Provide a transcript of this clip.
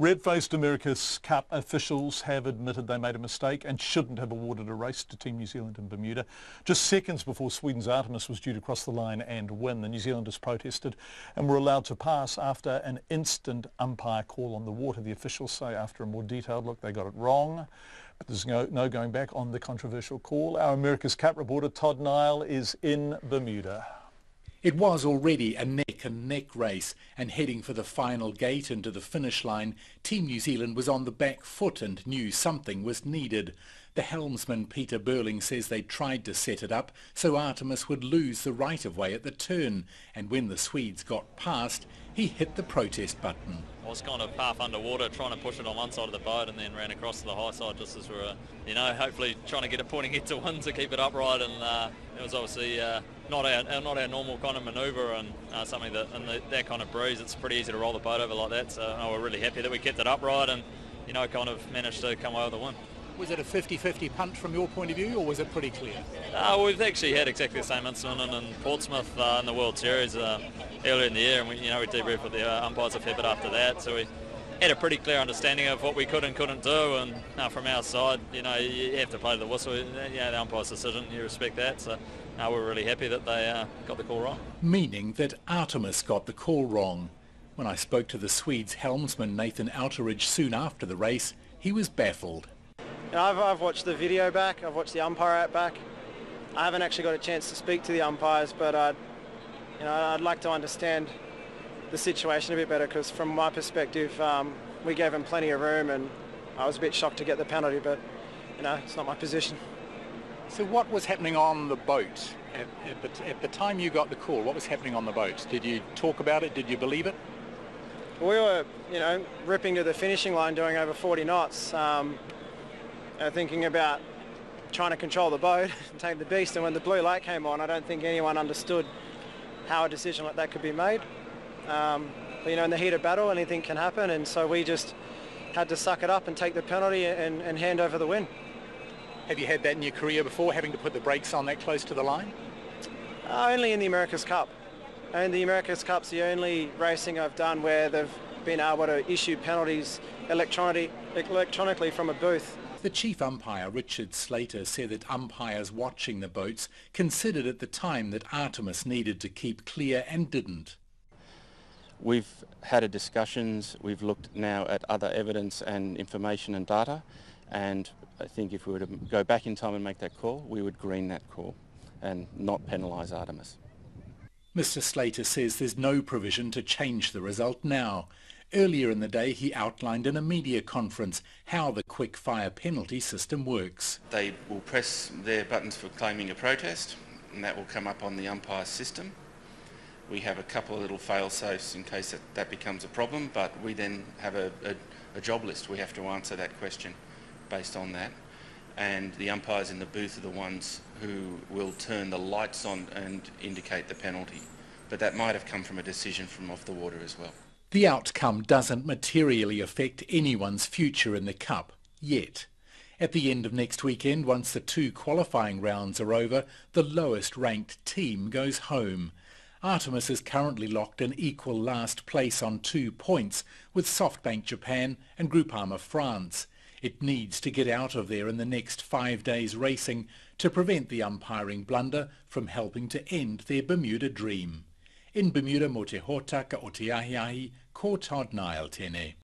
Red-faced America's Cup officials have admitted they made a mistake and shouldn't have awarded a race to Team New Zealand in Bermuda. Just seconds before Sweden's Artemis was due to cross the line and win, the New Zealanders protested and were allowed to pass after an instant umpire call on the water. The officials say after a more detailed look they got it wrong, but there's no going back on the controversial call. Our America's Cup reporter Todd Niall is in Bermuda. It was already a neck-and-neck race, and heading for the final gate and to the finish line, Team New Zealand was on the back foot and knew something was needed. The helmsman Peter Burling says they tried to set it up so Artemis would lose the right-of-way at the turn, and when the Swedes got past, he hit the protest button. I was kind of half underwater trying to push it on one side of the boat and then ran across to the high side just as we were, hopefully trying to get it pointing into wind to keep it upright, and it was obviously not our normal kind of manoeuvre, and something that in that kind of breeze it's pretty easy to roll the boat over like that, so we're really happy that we kept it upright and kind of managed to come away with the win. Was it a 50-50 punt from your point of view, or was it pretty clear? We've actually had exactly the same incident in Portsmouth in the World Series earlier in the year, and we debriefed with the umpires a fair bit after that, so we had a pretty clear understanding of what we could and couldn't do, and from our side, you have to play the whistle, the umpire's decision, you respect that, so we're really happy that they got the call wrong. Meaning that Artemis got the call wrong. When I spoke to the Swedes helmsman Nathan Outeridge soon after the race, he was baffled. I've watched the video back, I've watched the umpire app back. I haven't actually got a chance to speak to the umpires, but I'd like to understand the situation a bit better, because from my perspective we gave him plenty of room, and I was a bit shocked to get the penalty, but it's not my position. So what was happening on the boat? At the time you got the call, what was happening on the boat? Did you talk about it? Did you believe it? We were ripping to the finishing line doing over 40 knots. Thinking about trying to control the boat and take the beast, and when the blue light came on, I don't think anyone understood how a decision like that could be made. But in the heat of battle anything can happen, and so we just had to suck it up and take the penalty and hand over the win. Have you had that in your career before, having to put the brakes on that close to the line? Only in the America's Cup. And the America's Cup's the only racing I've done where they've been able to issue penalties electronically from a booth. The chief umpire, Richard Slater, said that umpires watching the boats considered at the time that Artemis needed to keep clear and didn't. We've had discussions, we've looked now at other evidence and information and data, and I think if we were to go back in time and make that call, we would green that call and not penalise Artemis. Mr. Slater says there's no provision to change the result now. Earlier in the day, he outlined in a media conference how the quick-fire penalty system works. They will press their buttons for claiming a protest, and that will come up on the umpire's system. We have a couple of little fail-safes in case that becomes a problem, but we then have a job list. We have to answer that question based on that. And the umpires in the booth are the ones who will turn the lights on and indicate the penalty. But that might have come from a decision from off the water as well. The outcome doesn't materially affect anyone's future in the Cup, yet. At the end of next weekend, once the 2 qualifying rounds are over, the lowest ranked team goes home. Artemis is currently locked in equal last place on 2 points with SoftBank Japan and Groupama France. It needs to get out of there in the next 5 days racing to prevent the umpiring blunder from helping to end their Bermuda dream. In Bermuda, mo te hōtaka o te ahiahi, ko Todd Niall tēnei.